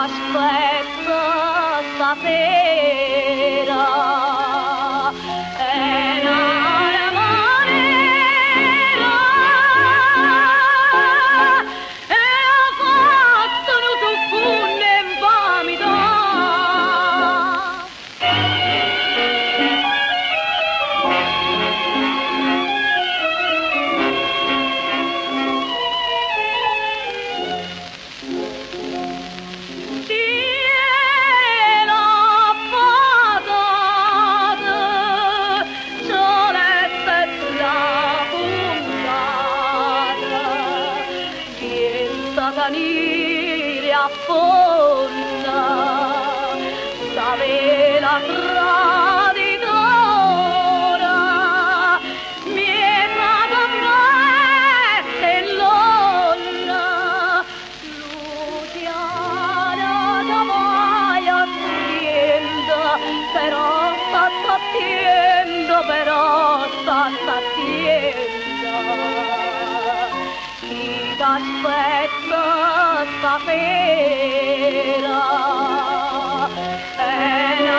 t'aspetto stasera. È una manera e ha fatto un tuffunne infamità. Canire affonda, sta vela traditora, mieta con me e l'onna, Luciana da mai attienda, però sta attiendo, però sta attienda. Chi t'aspetta stasera è